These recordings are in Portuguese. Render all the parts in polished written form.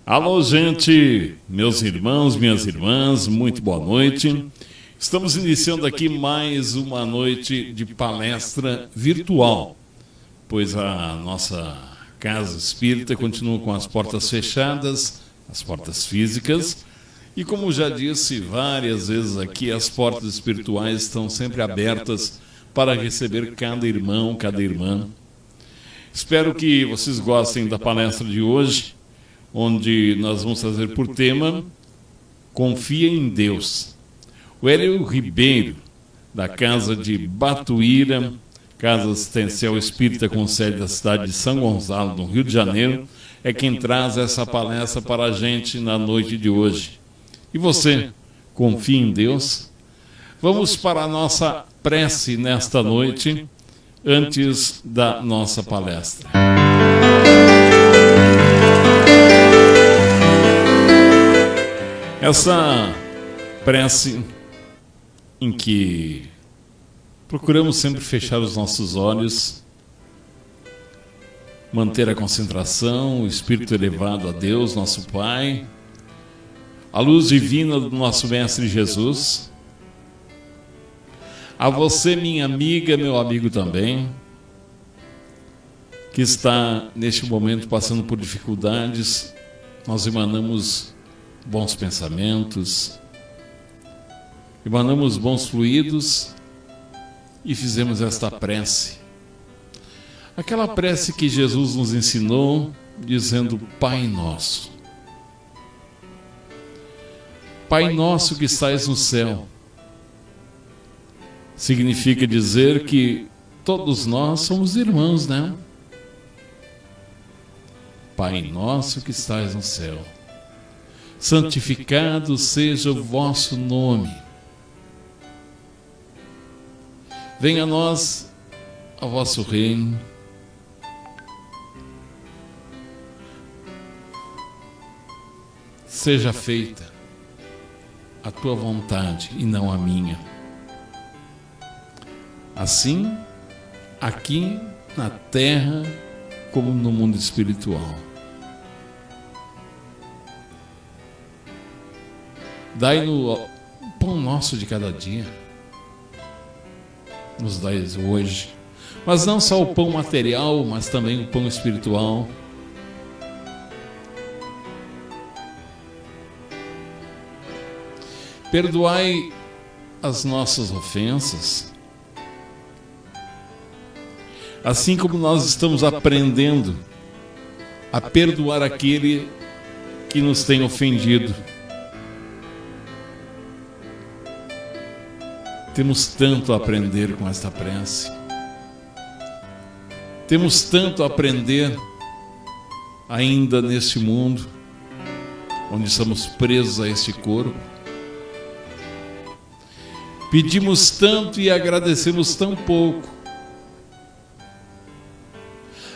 Alô, gente, meus irmãos, minhas irmãs, muito boa noite. Estamos iniciando aqui mais uma noite de palestra virtual, pois a nossa casa espírita continua com as portas fechadas, as portas físicas, e como já disse várias vezes aqui, as portas espirituais estão sempre abertas para receber cada irmão, cada irmã. Espero que vocês gostem da palestra de hoje, onde nós vamos trazer por tema Confia em Deus. O Hélio Ribeiro, da Casa de Batuíra, Casa Assistencial Espírita com sede da cidade de São Gonçalo, no Rio de Janeiro, é quem traz essa palestra para a gente na noite de hoje. E você, confia em Deus? Vamos para a nossa prece nesta noite, antes da nossa palestra. Essa prece em que procuramos sempre fechar os nossos olhos, manter a concentração, o espírito elevado a Deus, nosso Pai, a luz divina do nosso Mestre Jesus. A você, minha amiga, meu amigo também, que está neste momento passando por dificuldades, nós emanamos bons pensamentos, emanamos bons fluidos e fizemos esta prece. Aquela prece que Jesus nos ensinou, dizendo: Pai Nosso. Pai Nosso que estais no céu. Significa dizer que todos nós somos irmãos, né? Pai Nosso que estais no céu. Santificado seja o vosso nome. Venha a nós o vosso reino. Seja feita a tua vontade e não a minha. Assim, aqui na terra como no mundo espiritual. Dai-nos o pão nosso de cada dia. Nos dai hoje. Mas não só o pão material, mas também o pão espiritual. Perdoai as nossas ofensas, assim como nós estamos aprendendo a perdoar aquele que nos tem ofendido. Temos tanto a aprender com esta prece. Temos tanto a aprender ainda neste mundo, onde estamos presos a este corpo. Pedimos tanto e agradecemos tão pouco.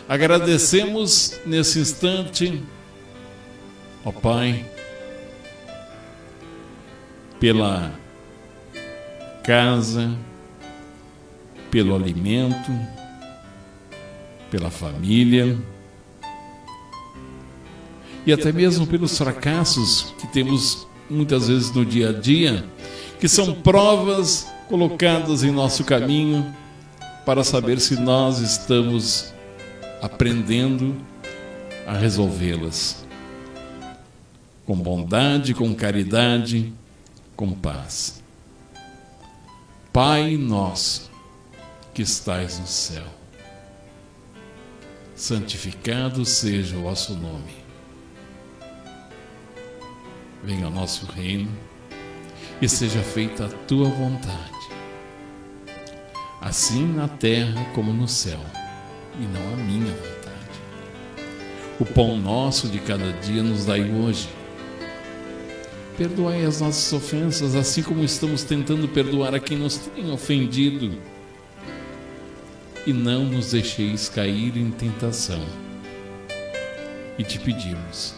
Agradecemos nesse instante, ó Pai, pela casa, pelo alimento, pela família e até mesmo pelos fracassos que temos muitas vezes no dia a dia, que são provas colocadas em nosso caminho para saber se nós estamos aprendendo a resolvê-las com bondade, com caridade, com paz. Pai nosso que estais no céu, santificado seja o vosso nome. Venha ao nosso reino e seja feita a tua vontade, assim na terra como no céu, e não a minha vontade. O pão nosso de cada dia nos dai hoje. Perdoai as nossas ofensas, assim como estamos tentando perdoar a quem nos tem ofendido. E não nos deixeis cair em tentação. E te pedimos,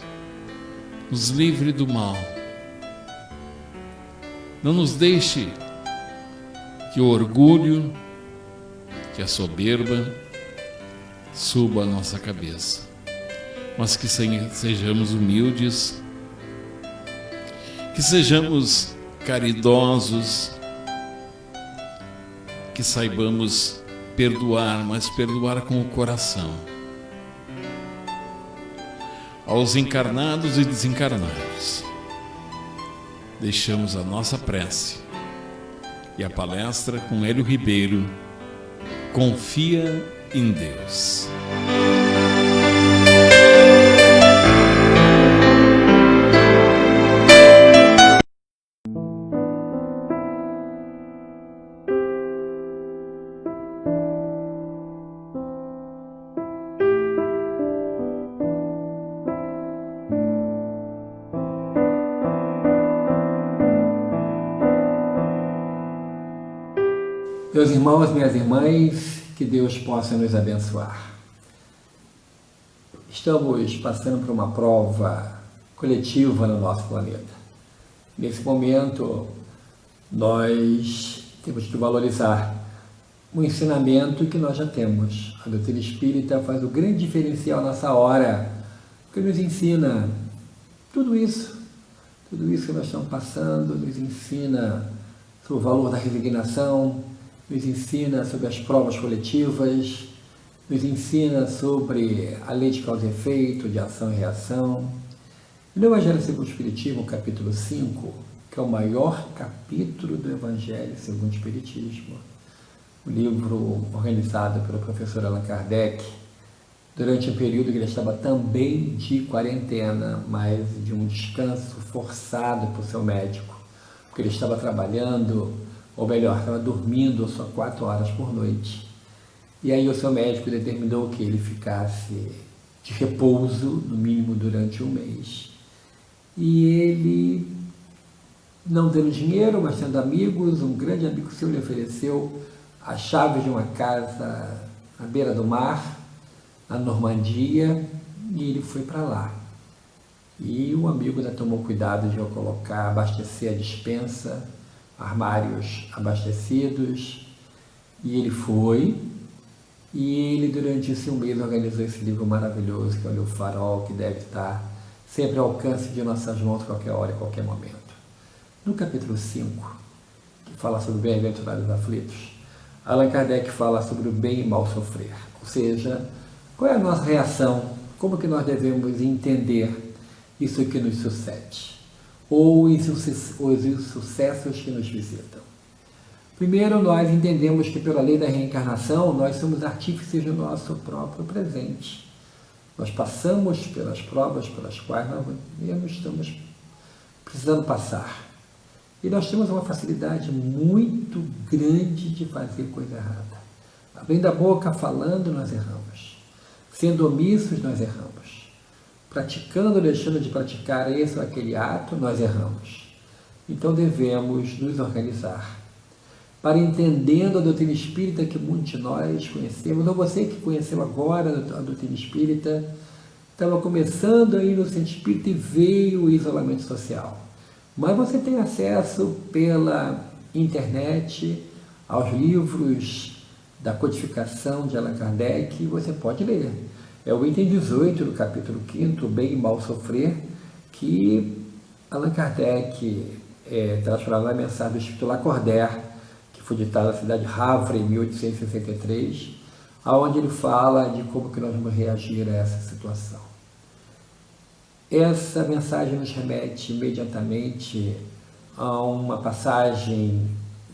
nos livre do mal. Não nos deixe que o orgulho, que a soberba suba a nossa cabeça. mas que sejamos humildes, que sejamos caridosos, que saibamos perdoar, mas perdoar com o coração. Aos encarnados e desencarnados, deixamos a nossa prece e a palestra com Hélio Ribeiro. Confia em Deus. Meus irmãos, minhas irmãs, que Deus possa nos abençoar. Estamos passando por uma prova coletiva no nosso planeta. Nesse momento, nós temos que valorizar o ensinamento que nós já temos. A doutrina espírita faz o grande diferencial nessa hora, porque nos ensina tudo isso que nós estamos passando, nos ensina sobre o valor da resignação, nos ensina sobre as provas coletivas, nos ensina sobre a lei de causa e efeito, de ação e reação. No Evangelho segundo o Espiritismo, capítulo 5, que é o maior capítulo do Evangelho segundo o Espiritismo, o livro organizado pelo professor Allan Kardec, durante um período que ele estava também de quarentena, mas de um descanso forçado por seu médico, porque ele estava trabalhando, ou melhor, estava dormindo só 4 horas por noite. E aí o seu médico determinou que ele ficasse de repouso, no mínimo durante 1 mês. E ele, não tendo dinheiro, mas tendo amigos, um grande amigo seu lhe ofereceu a chave de uma casa à beira do mar, na Normandia, e ele foi para lá. E o amigo ainda tomou cuidado de colocar, abastecer a despensa, armários abastecidos, e ele foi, e ele durante esse 1 mês organizou esse livro maravilhoso que é o Farol, que deve estar sempre ao alcance de nossas mãos, qualquer hora e qualquer momento. No capítulo 5, que fala sobre bem-aventurados aflitos, Allan Kardec fala sobre o bem e mal sofrer, ou seja, qual é a nossa reação, como que nós devemos entender isso que nos sucede, ou os insucessos que nos visitam. Primeiro, nós entendemos que pela lei da reencarnação, nós somos artífices do nosso próprio presente. Nós passamos pelas provas pelas quais nós mesmo estamos precisando passar. E nós temos uma facilidade muito grande de fazer coisa errada. Abrindo a boca, falando, nós erramos. Sendo omissos, nós erramos. Praticando ou deixando de praticar esse ou aquele ato, nós erramos. Então devemos nos organizar para, entendendo a doutrina espírita que muitos de nós conhecemos, ou você que conheceu agora a doutrina espírita, estava começando aí no centro espírita e veio o isolamento social. Mas você tem acesso pela internet aos livros da codificação de Allan Kardec e você pode ler. É o item 18 do capítulo 5º, Bem e Mal Sofrer, que Allan Kardec traz para lá a mensagem do Espírito Lacordaire, que foi ditada na cidade de Havre, em 1863, onde ele fala de como que nós vamos reagir a essa situação. Essa mensagem nos remete imediatamente a uma passagem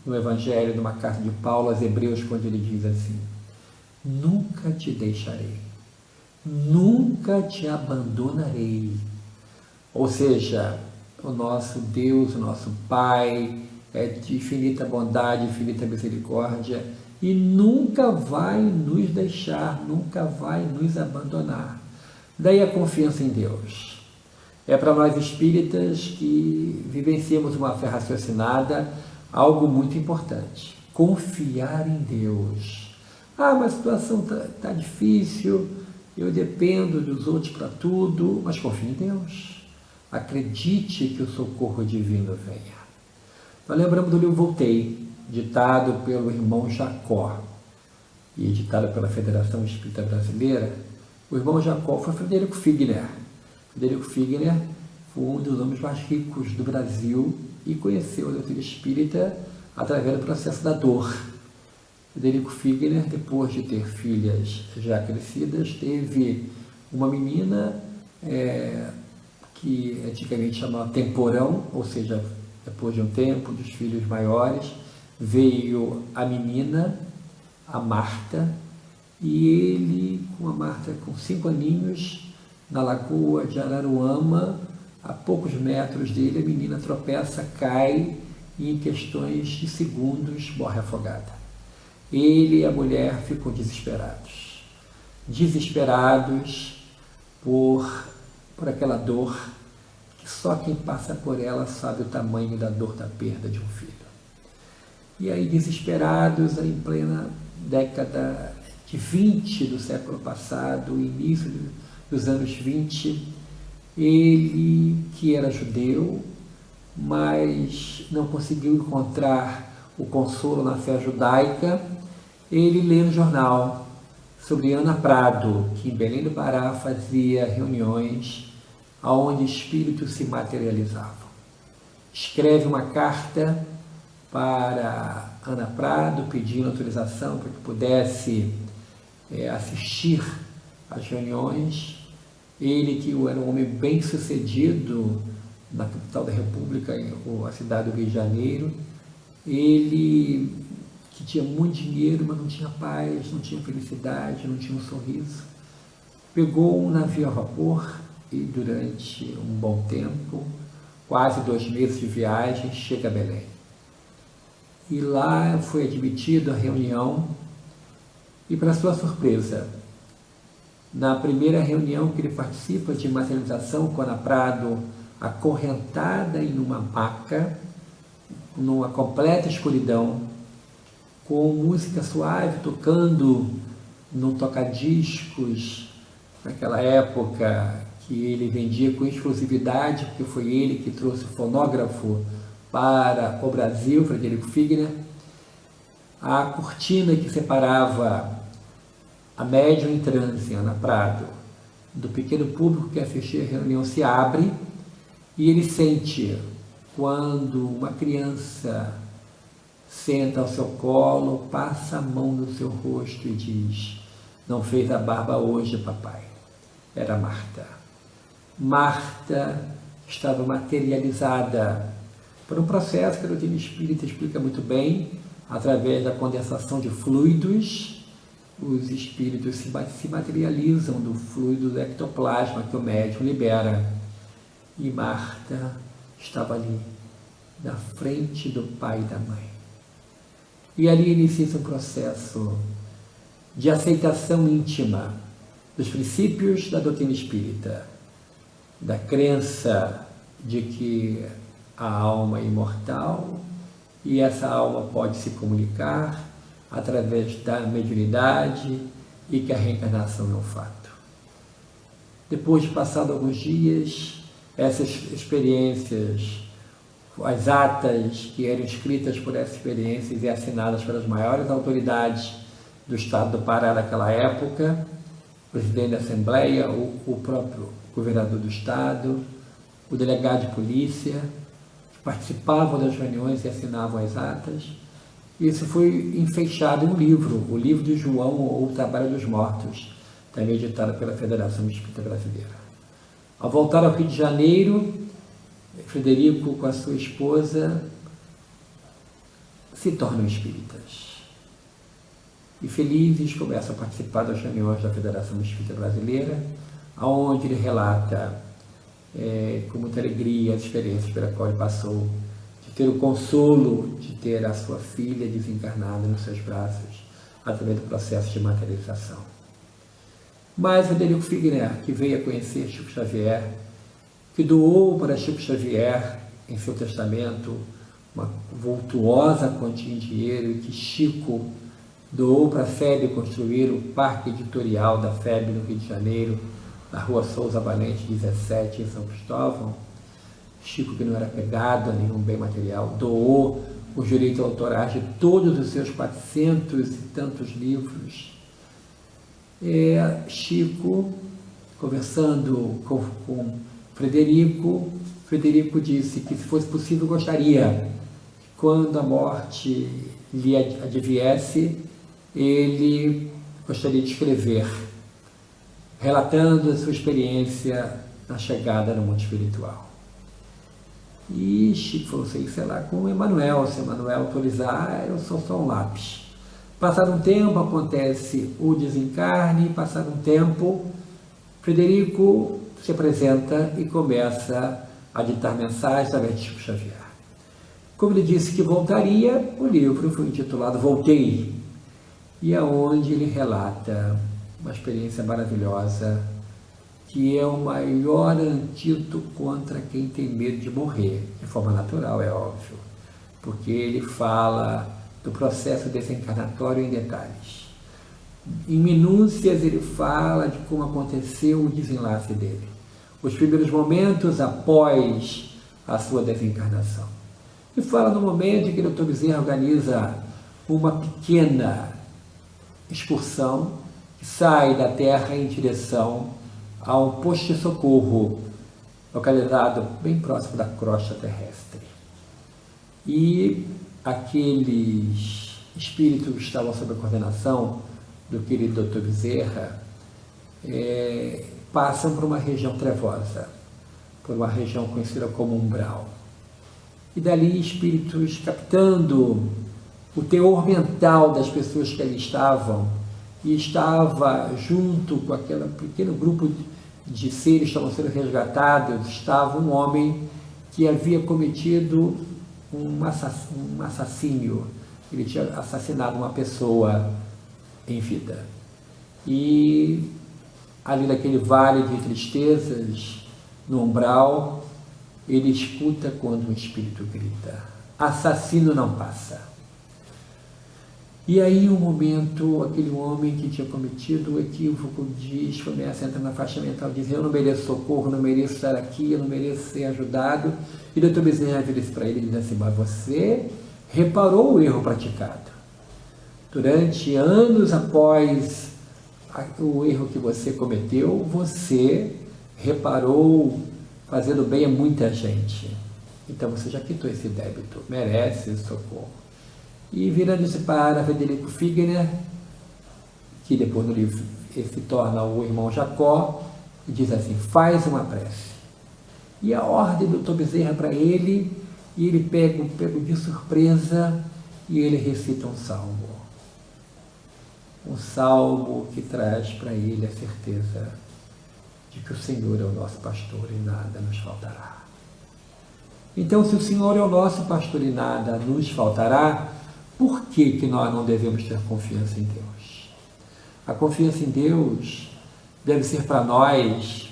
no Evangelho, numa carta de Paulo aos Hebreus, quando ele diz assim: nunca te deixarei, nunca te abandonarei. Ou seja, o nosso Deus, o nosso Pai, é de infinita bondade, infinita misericórdia, e nunca vai nos deixar, nunca vai nos abandonar. Daí a confiança em Deus. É para nós espíritas que vivenciamos uma fé raciocinada, algo muito importante: confiar em Deus. Ah, mas a situação está difícil, eu dependo dos outros para tudo, mas confie em Deus. Acredite que o socorro divino venha. Nós lembramos do livro Voltei, ditado pelo irmão Jacó e editado pela Federação Espírita Brasileira, O irmão Jacó foi Frederico Figner. Frederico Figner foi um dos homens mais ricos do Brasil e conheceu a doutrina espírita através do processo da dor. Frederico Figner, depois de ter filhas já crescidas, teve uma menina que antigamente chamava temporão, ou seja, depois de um tempo dos filhos maiores, veio a menina, a Marta, e ele, com a Marta com 5 aninhos, na lagoa de Araruama, a poucos metros dele, a menina tropeça, cai e em questões de segundos morre afogada. Ele e a mulher ficam desesperados por aquela dor que só quem passa por ela sabe o tamanho da dor da perda de um filho. E aí, desesperados, em plena década de 20 do século passado, início dos anos 20, ele, que era judeu, mas não conseguiu encontrar o consolo na fé judaica, ele lê no jornal sobre Ana Prado, que em Belém do Pará fazia reuniões onde espíritos se materializavam. Escreve uma carta para Ana Prado, pedindo autorização para que pudesse assistir às reuniões. Ele, que era um homem bem sucedido na capital da República, a cidade do Rio de Janeiro, ele que tinha muito dinheiro, mas não tinha paz, não tinha felicidade, não tinha um sorriso, pegou um navio a vapor e durante um bom tempo, quase 2 meses de viagem, chega a Belém. E lá foi admitido à reunião e, para sua surpresa, na primeira reunião que ele participa de materialização com Ana Prado, acorrentada em uma maca, numa completa escuridão, com música suave tocando num toca-discos, naquela época que ele vendia com exclusividade, porque foi ele que trouxe o fonógrafo para o Brasil, Frederico Figner. A cortina que separava a médium em transe, Ana Prado, do pequeno público que assistia a reunião se abre e ele sente quando uma criança senta ao seu colo, passa a mão no seu rosto e diz: "Não fez a barba hoje, papai." Era Marta. Marta estava materializada por um processo que a doutrina espírita explica muito bem. Através da condensação de fluidos, os espíritos se materializam do fluido do ectoplasma que o médium libera. E Marta estava ali, na frente do pai e da mãe. E ali inicia-se um processo de aceitação íntima dos princípios da doutrina espírita, da crença de que a alma é imortal e essa alma pode se comunicar através da mediunidade e que a reencarnação é um fato. Depois de passado alguns dias, essas experiências, as atas que eram escritas por essas experiências e assinadas pelas maiores autoridades do Estado do Pará naquela época, o presidente da Assembleia, o próprio governador do Estado, o delegado de polícia, que participavam das reuniões e assinavam as atas. Isso foi enfeixado em um livro, o Livro de João, ou o Trabalho dos Mortos, também editado pela Federação Espírita Brasileira. Ao voltar ao Rio de Janeiro, Frederico, com a sua esposa, se tornam espíritas. E felizes começam a participar das reuniões da Federação Espírita Brasileira, onde ele relata com muita alegria as experiências pela qual ele passou, de ter o consolo de ter a sua filha desencarnada nos seus braços, através do processo de materialização. Mas Frederico Figner, que veio a conhecer Chico Xavier, que doou para Chico Xavier, em seu testamento, uma vultuosa quantia em dinheiro, e que Chico doou para a FEB construir o Parque Editorial da FEB no Rio de Janeiro, na Rua Souza Valente, 17, em São Cristóvão. Chico, que não era apegado a nenhum bem material, doou os direitos autorais de todos os seus 400 e tantos livros Chico, conversando com Frederico, Frederico disse que, se fosse possível, gostaria que, quando a morte lhe adviesse, ele gostaria de escrever, relatando a sua experiência na chegada no mundo espiritual. E Chico falou assim, sei lá, com o Emmanuel, se Emmanuel autorizar, eu sou só um lápis. Passado um tempo, acontece o desencarne, passado um tempo, Frederico se apresenta e começa a ditar mensagens através de Chico Xavier. Como ele disse que voltaria, o livro foi intitulado Voltei, e é onde ele relata uma experiência maravilhosa, que é o maior antídoto contra quem tem medo de morrer, de forma natural, é óbvio, porque ele fala do processo desencarnatório em detalhes. Em minúcias ele fala de como aconteceu o desenlace dele, os primeiros momentos após a sua desencarnação. E fala no momento em que o Dr. Bezerra organiza uma pequena excursão que sai da Terra em direção a um posto de socorro localizado bem próximo da crosta terrestre. E aqueles espíritos que estavam sob a coordenação do querido Dr. Bezerra passam por uma região trevosa, por uma região conhecida como umbral. E dali espíritos, captando o teor mental das pessoas que ali estavam, e estava junto com aquele pequeno grupo de seres que estavam sendo resgatados, estava um homem que havia cometido um assassínio. Ele tinha assassinado uma pessoa em vida. E ali naquele vale de tristezas, no umbral, ele escuta quando um espírito grita: assassino não passa. E aí, um momento, aquele homem que tinha cometido o equívoco diz, começa a entrar na faixa mental, diz: eu não mereço socorro, não mereço estar aqui, eu não mereço ser ajudado. E o Dr. Bezerra vira-se para ele e diz assim: mas você reparou o erro praticado. Durante anos após o erro que você cometeu, você reparou fazendo bem a muita gente. Então você já quitou esse débito, merece esse socorro. E virando-se para Frederico Figner, que depois no livro se torna o irmão Jacó, e diz assim: faz uma prece. E a ordem do Dr. Bezerra para ele, e ele pega de surpresa, e ele recita um salmo. Um salmo que traz para ele a certeza de que o Senhor é o nosso pastor e nada nos faltará. Então, se o Senhor é o nosso pastor e nada nos faltará, por que nós não devemos ter confiança em Deus? A confiança em Deus deve ser para nós,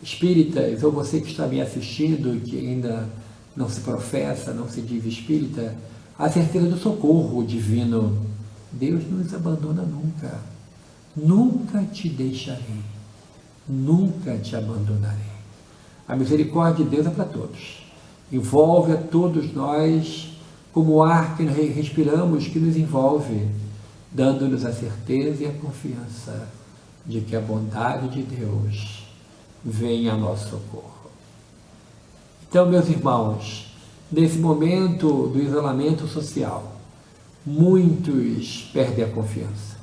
espíritas, ou você que está me assistindo, que ainda não se professa, não se diz espírita, a certeza do socorro divino. Deus não nos abandona nunca. Nunca te deixarei. Nunca te abandonarei. A misericórdia de Deus é para todos. Envolve a todos nós como o ar que respiramos, que nos envolve, dando-nos a certeza e a confiança de que a bondade de Deus vem a nosso socorro. Então, meus irmãos, nesse momento do isolamento social, muitos perdem a confiança.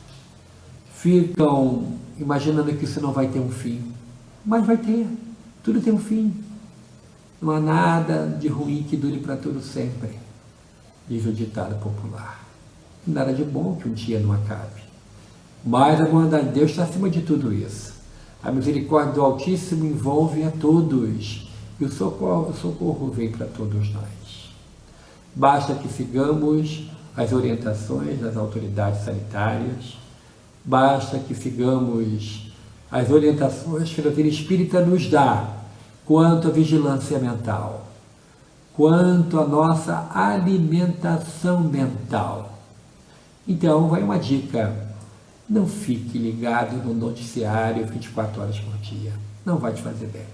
Ficam imaginando que isso não vai ter um fim. Mas vai ter. Tudo tem um fim. Não há nada de ruim que dure para todo sempre, diz o ditado popular. Nada de bom que um dia não acabe. Mas a bondade de Deus está acima de tudo isso. A misericórdia do Altíssimo envolve a todos. E o socorro vem para todos nós. Basta que sigamos as orientações das autoridades sanitárias. Basta que sigamos as orientações que a doutrina espírita nos dá quanto à vigilância mental, quanto à nossa alimentação mental. Então, vai uma dica: não fique ligado no noticiário 24 horas por dia. Não vai te fazer bem.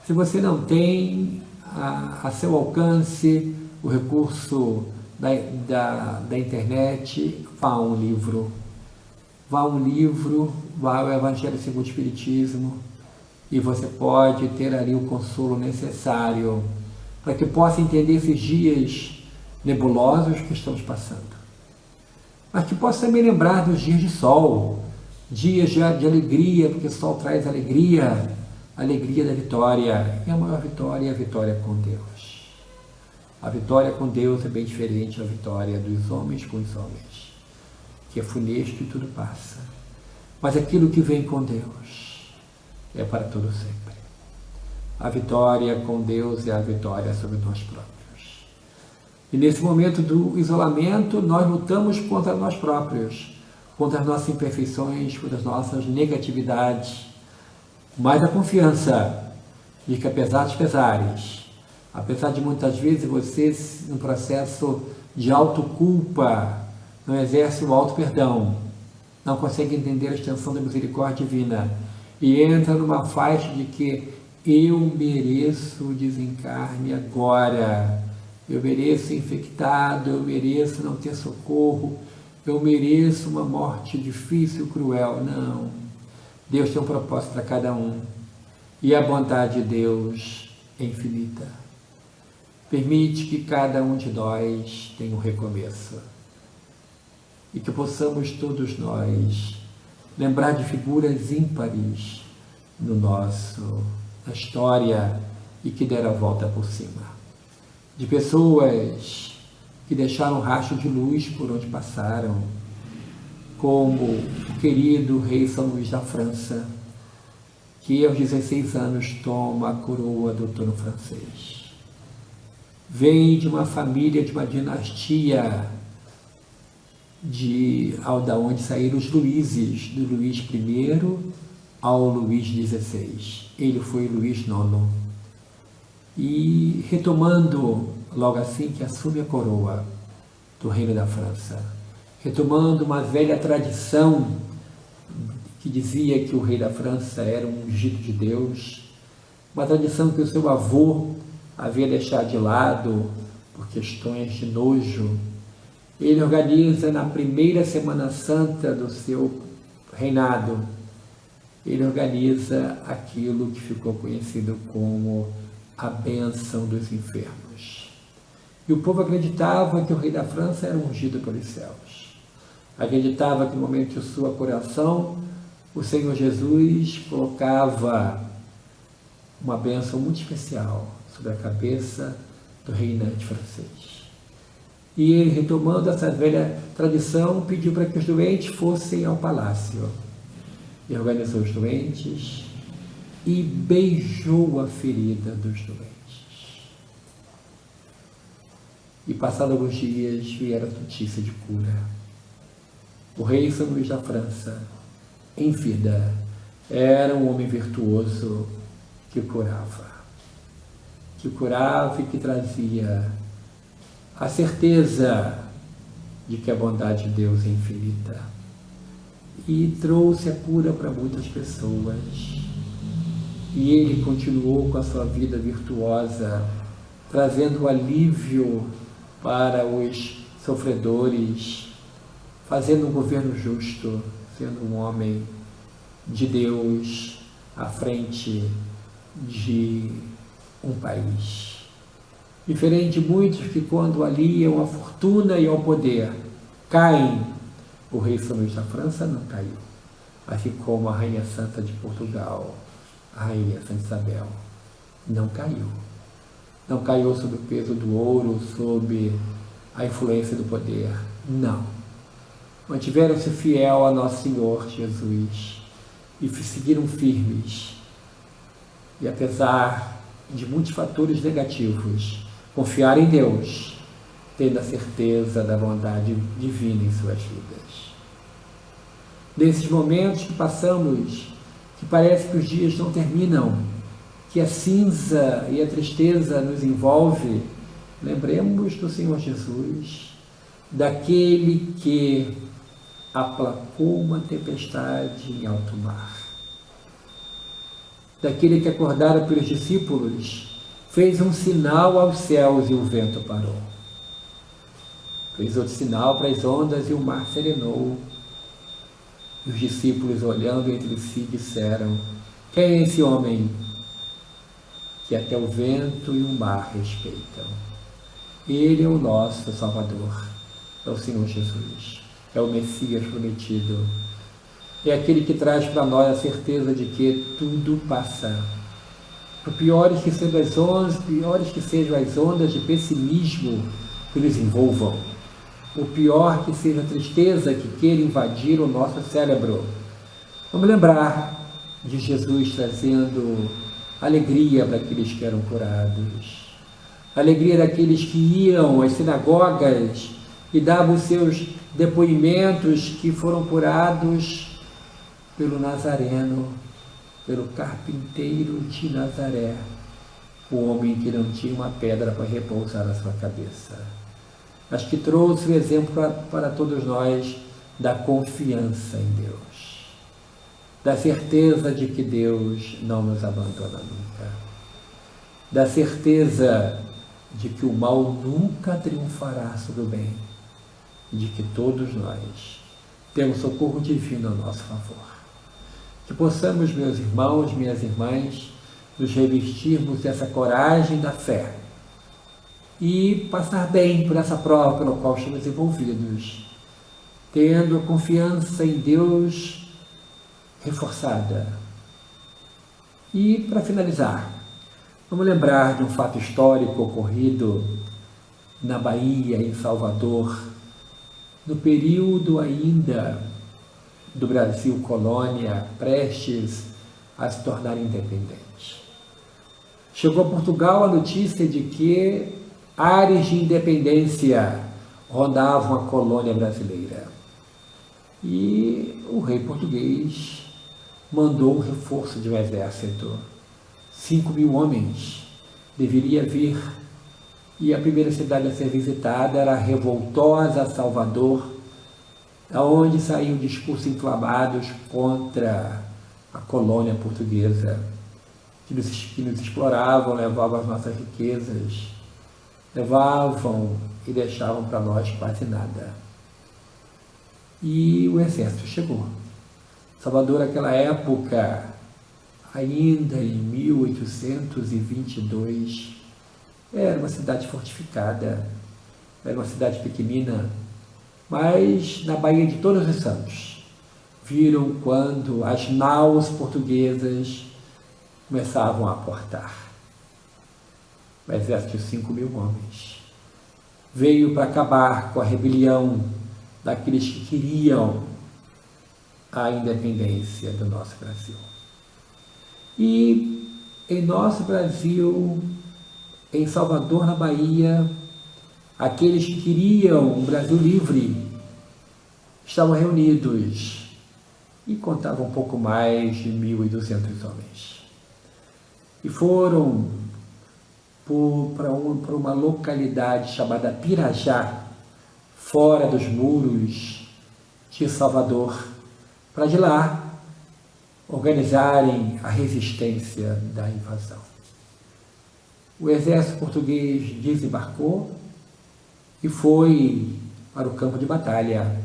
Se você não tem a seu alcance o recurso da internet, vá a um livro, vá a um livro, vá ao Evangelho segundo o Espiritismo, e você pode ter ali o consolo necessário para que possa entender esses dias nebulosos que estamos passando. Mas que possa também lembrar dos dias de sol, dias de alegria, porque o sol traz alegria, alegria da vitória. E a maior vitória é a vitória com Deus. A vitória com Deus é bem diferente da vitória dos homens com os homens, que é funesto e tudo passa. Mas aquilo que vem com Deus é para todo sempre. A vitória com Deus é a vitória sobre nós próprios. E nesse momento do isolamento, nós lutamos contra nós próprios, contra as nossas imperfeições, contra as nossas negatividades, mas a confiança de que, apesar dos pesares, apesar de muitas vezes você, no processo de autoculpa, não exerce o auto-perdão, não consegue entender a extensão da misericórdia divina e entra numa faixa de que eu mereço o desencarne agora, eu mereço ser infectado, eu mereço não ter socorro, eu mereço uma morte difícil, cruel. Não. Deus tem um propósito para cada um. E a bondade de Deus é infinita. Permite que cada um de nós tenha um recomeço. E que possamos todos nós lembrar de figuras ímpares na história e que deram a volta por cima. De pessoas que deixaram rastro de luz por onde passaram, como o querido rei São Luís da França, que aos 16 anos toma a coroa do trono francês. Vem de uma família, de uma dinastia da onde saíram os Luíses, do Luís I ao Luís XVI. Ele foi Luís IX. E retomando, logo assim que assume a coroa do reino da França, retomando uma velha tradição que dizia que o rei da França era um ungido de Deus, uma tradição que o seu avô havia deixado de lado por questões de nojo. Ele organiza na primeira Semana Santa do seu reinado, ele organiza aquilo que ficou conhecido como a bênção dos enfermos. E o povo acreditava que o rei da França era ungido pelos céus. Acreditava que no momento de sua curação, o Senhor Jesus colocava uma bênção muito especial sobre a cabeça do reinante francês. E ele, retomando essa velha tradição, pediu para que os doentes fossem ao palácio. E organizou os doentes e beijou a ferida dos doentes. E passados alguns dias vieram a notícia de cura. O rei São Luís da França, em vida, era um homem virtuoso que curava e que trazia a certeza de que a bondade de Deus é infinita. E trouxe a cura para muitas pessoas. E ele continuou com a sua vida virtuosa, trazendo alívio para os sofredores, fazendo um governo justo, sendo um homem de Deus à frente de um país. Diferente de muitos que, quando aliam a fortuna e ao poder, caem. O rei São Luís da França não caiu, assim como a Rainha Santa de Portugal, a Rainha Santa Isabel, não caiu. Não caiu sob o peso do ouro, sob a influência do poder. Não. Mantiveram-se fiel a Nosso Senhor Jesus e seguiram firmes. E apesar de muitos fatores negativos, confiar em Deus, tendo a certeza da bondade divina em suas vidas. Nesses momentos que passamos, que parece que os dias não terminam, que a cinza e a tristeza nos envolve, lembremos do Senhor Jesus, daquele que aplacou uma tempestade em alto mar, daquele que, acordado pelos discípulos, fez um sinal aos céus e o vento parou. Fez outro sinal para as ondas e o mar serenou. E os discípulos, olhando entre si, disseram: quem é esse homem que até o vento e o mar respeitam? Ele é o nosso Salvador, é o Senhor Jesus, é o Messias prometido. É aquele que traz para nós a certeza de que tudo passa. Por piores que sejam as ondas de pessimismo que nos envolvam, o pior que seja a tristeza que queira invadir o nosso cérebro, vamos lembrar de Jesus trazendo alegria para aqueles que eram curados, alegria daqueles que iam às sinagogas e davam os seus depoimentos que foram curados pelo Nazareno, pelo carpinteiro de Nazaré, o homem que não tinha uma pedra para repousar na sua cabeça, mas que trouxe o exemplo para todos nós da confiança em Deus, da certeza de que Deus não nos abandona nunca, da certeza de que o mal nunca triunfará sobre o bem, e de que todos nós temos socorro divino a nosso favor. Que possamos, meus irmãos, minhas irmãs, nos revestirmos dessa coragem da fé e passar bem por essa prova pela qual estamos envolvidos, tendo a confiança em Deus reforçada. E, para finalizar, vamos lembrar de um fato histórico ocorrido na Bahia, em Salvador, no período ainda do Brasil colônia, prestes a se tornar independente. Chegou a Portugal a notícia de que ares de independência rondavam a colônia brasileira. E o rei português mandou um reforço de um exército. 5.000 homens deveria vir. E a primeira cidade a ser visitada era a revoltosa Salvador, aonde saíam discursos inflamados contra a colônia portuguesa, que nos exploravam, levavam as nossas riquezas, levavam e deixavam para nós quase nada. E o exército chegou. Salvador, naquela época, ainda em 1822, era uma cidade fortificada, era uma cidade pequenina, mas na Baía de Todos os Santos, viram quando as naus portuguesas começavam a aportar. O exército de 5.000 homens veio para acabar com a rebelião daqueles que queriam a independência do nosso Brasil. E em nosso Brasil, em Salvador, na Bahia, aqueles que queriam um Brasil livre estavam reunidos e contavam um pouco mais de 1.200 homens. E foram para uma localidade chamada Pirajá, fora dos muros de Salvador, para de lá organizarem a resistência da invasão. O exército português desembarcou e foi para o campo de batalha.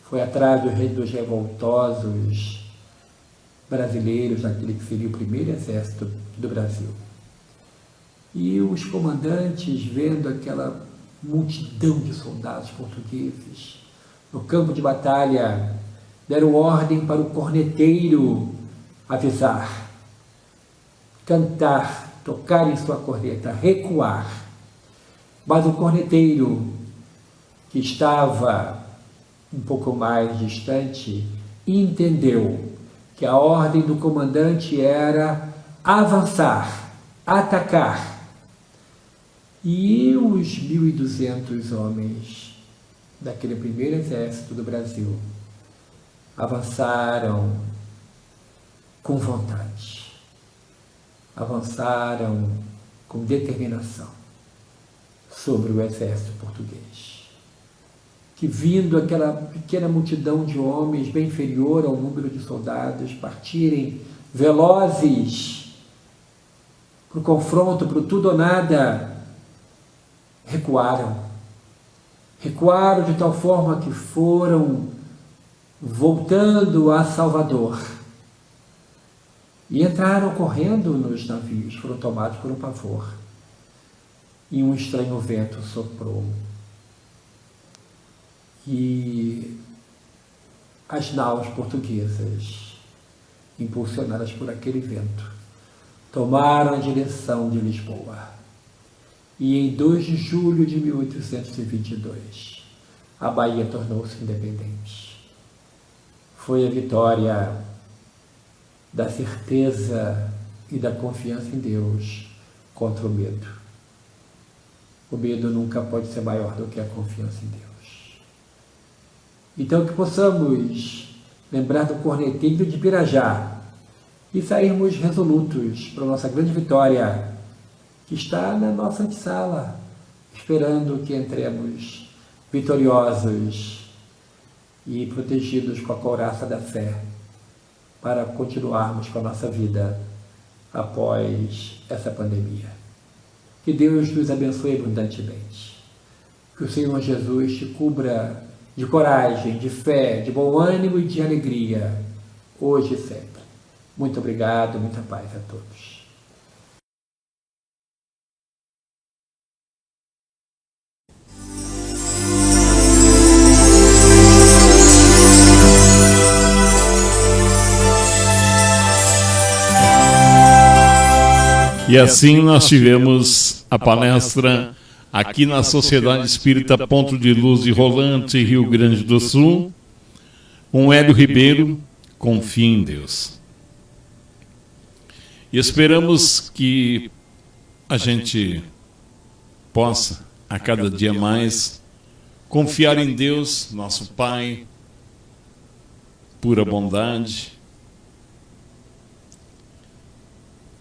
Foi atrás dos revoltosos brasileiros, daquele que seria o primeiro exército do Brasil. E os comandantes, vendo aquela multidão de soldados portugueses no campo de batalha, deram ordem para o corneteiro avisar, cantar, tocar em sua corneta, recuar. Mas o corneteiro, que estava um pouco mais distante, entendeu que a ordem do comandante era avançar, atacar. E os 1.200 homens daquele primeiro exército do Brasil avançaram com vontade, avançaram com determinação sobre o exército português, que, vindo aquela pequena multidão de homens bem inferior ao número de soldados, partirem velozes para o confronto, para o tudo ou nada, recuaram de tal forma que foram voltando a Salvador. E entraram correndo nos navios, foram tomados por um pavor. E um estranho vento soprou. E as naus portuguesas, impulsionadas por aquele vento, tomaram a direção de Lisboa. E em 2 de julho de 1822, a Bahia tornou-se independente. Foi a vitória da certeza e da confiança em Deus contra o medo. O medo nunca pode ser maior do que a confiança em Deus. Então que possamos lembrar do corneteiro de Pirajá e sairmos resolutos para a nossa grande vitória, que está na nossa antessala, esperando que entremos vitoriosos e protegidos com a couraça da fé, para continuarmos com a nossa vida após essa pandemia. Que Deus nos abençoe abundantemente. Que o Senhor Jesus te cubra de coragem, de fé, de bom ânimo e de alegria, hoje e sempre. Muito obrigado, muita paz a todos. E assim nós tivemos a palestra aqui na Sociedade Espírita Ponto de Luz de Rolante, Rio Grande do Sul, com Hélio Ribeiro, Confie em Deus. E esperamos que a gente possa, a cada dia mais, confiar em Deus, nosso Pai, pura bondade,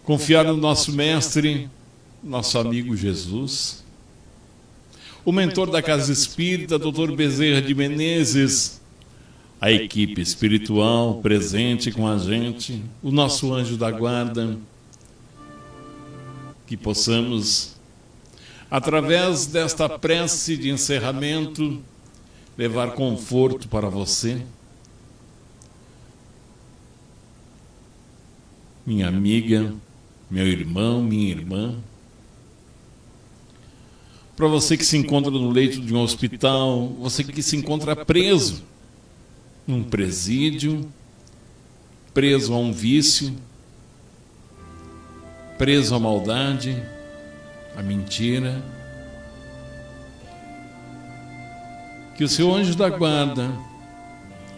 confiar no nosso Mestre, nosso amigo Jesus, o mentor da Casa Espírita, Dr. Bezerra de Menezes, a equipe espiritual presente com a gente, o nosso anjo da guarda, que possamos, através desta prece de encerramento, levar conforto para você, minha amiga, meu irmão, minha irmã, para você que se encontra no leito de um hospital, você que se encontra preso num presídio, preso a um vício, preso à maldade, à mentira, que o seu anjo da guarda,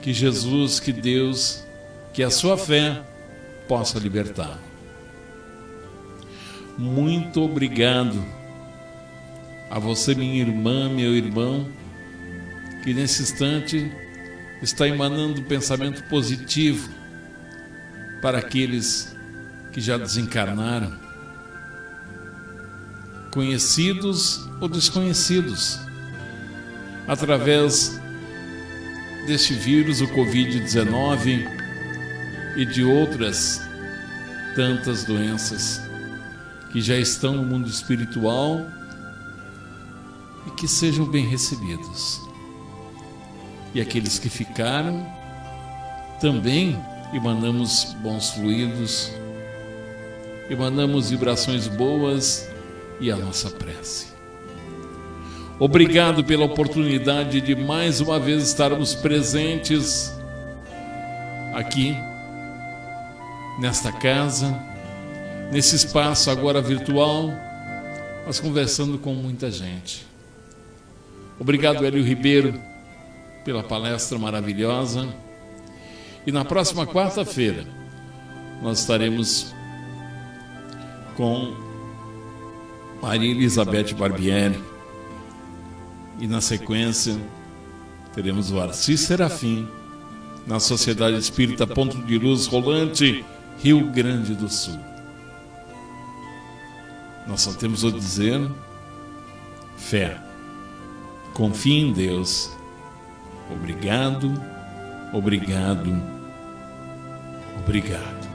que Jesus, que Deus, que a sua fé possa libertar. Muito obrigado a você, minha irmã, meu irmão, que nesse instante está emanando pensamento positivo para aqueles que já desencarnaram, conhecidos ou desconhecidos, através deste vírus, o Covid-19 e de outras tantas doenças que já estão no mundo espiritual e que sejam bem recebidos. E aqueles que ficaram, também emanamos bons fluidos, emanamos vibrações boas e a nossa prece. Obrigado pela oportunidade de mais uma vez estarmos presentes aqui, nesta casa, nesse espaço agora virtual, mas conversando com muita gente. Obrigado, Hélio Ribeiro, pela palestra maravilhosa. E na próxima quarta-feira nós estaremos com Maria Elizabeth Barbieri. E na sequência teremos o Arcis Serafim, na Sociedade Espírita Ponto de Luz Rolante, Rio Grande do Sul. Nós só temos a dizer: fé, confie em Deus. Obrigado, obrigado, obrigado.